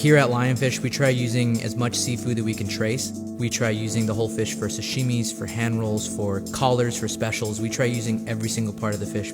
Here at Lionfish, we try using as much seafood that we can trace. We try using the whole fish for sashimis, for hand rolls, for collars, for specials. We try using every single part of the fish.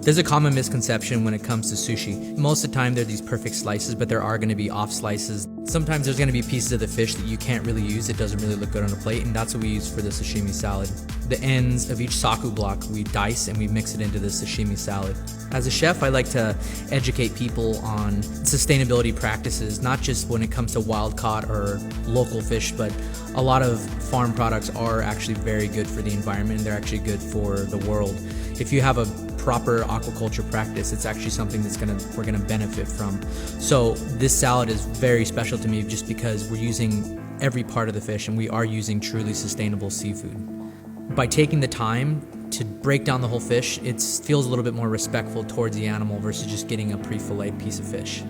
There's a common misconception when it comes to sushi. Most of the time, they're these perfect slices, but there are going to be off slices. Sometimes there's going to be pieces of the fish that you can't really use. It doesn't really look good on a plate, and that's what we use for the sashimi salad. The ends of each saku block we dice and we mix it into the sashimi salad. As a chef, I like to educate people on sustainability practices, not just when it comes to wild caught or local fish, but a lot of farm products are actually very good for the environment, and they're actually good for the world. If you have a proper aquaculture practice, it's actually something that's we're gonna benefit from. So this salad is very special to me just because we're using every part of the fish and we are using truly sustainable seafood. By taking the time to break down the whole fish, it feels a little bit more respectful towards the animal versus just getting a pre-filleted piece of fish.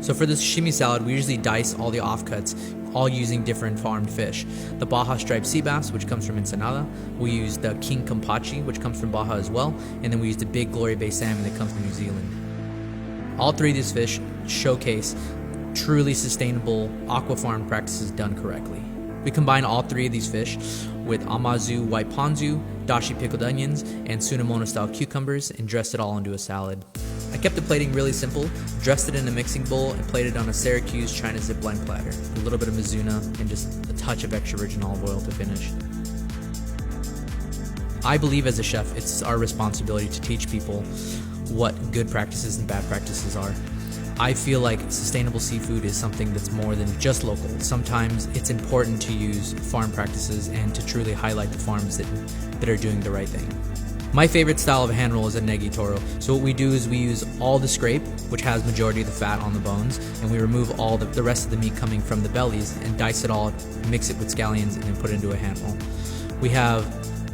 So for the sashimi salad, we usually dice all the offcuts, all using different farmed fish. The Baja striped sea bass, which comes from Ensenada. We use the king kampachi, which comes from Baja as well. And then we use the big glory bay salmon that comes from New Zealand. All three of these fish showcase truly sustainable aqua farm practices done correctly. We combine all three of these fish with amazu white ponzu, dashi pickled onions, and sunomono style cucumbers and dressed it all into a salad. I kept the plating really simple, dressed it in a mixing bowl, and plated it on a Syracuse China Zipline platter. A little bit of mizuna and just a touch of extra virgin olive oil to finish. I believe as a chef, it's our responsibility to teach people what good practices and bad practices are. I feel like sustainable seafood is something that's more than just local. Sometimes it's important to use farm practices and to truly highlight the farms that are doing the right thing. My favorite style of hand roll is a Negitoro. So what we do is we use all the scrape, which has majority of the fat on the bones, and we remove all the rest of the meat coming from the bellies and dice it all, mix it with scallions, and then put it into a hand roll. We have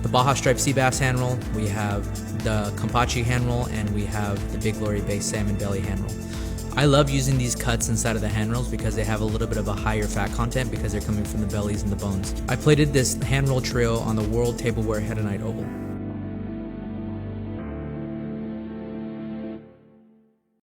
the Baja striped sea bass hand roll, we have the kampachi hand roll, and we have the big glory bay salmon belly hand roll. I love using these cuts inside of the hand rolls because they have a little bit of a higher fat content because they're coming from the bellies and the bones. I plated this hand roll trio on the World Tableware Hedonite oval.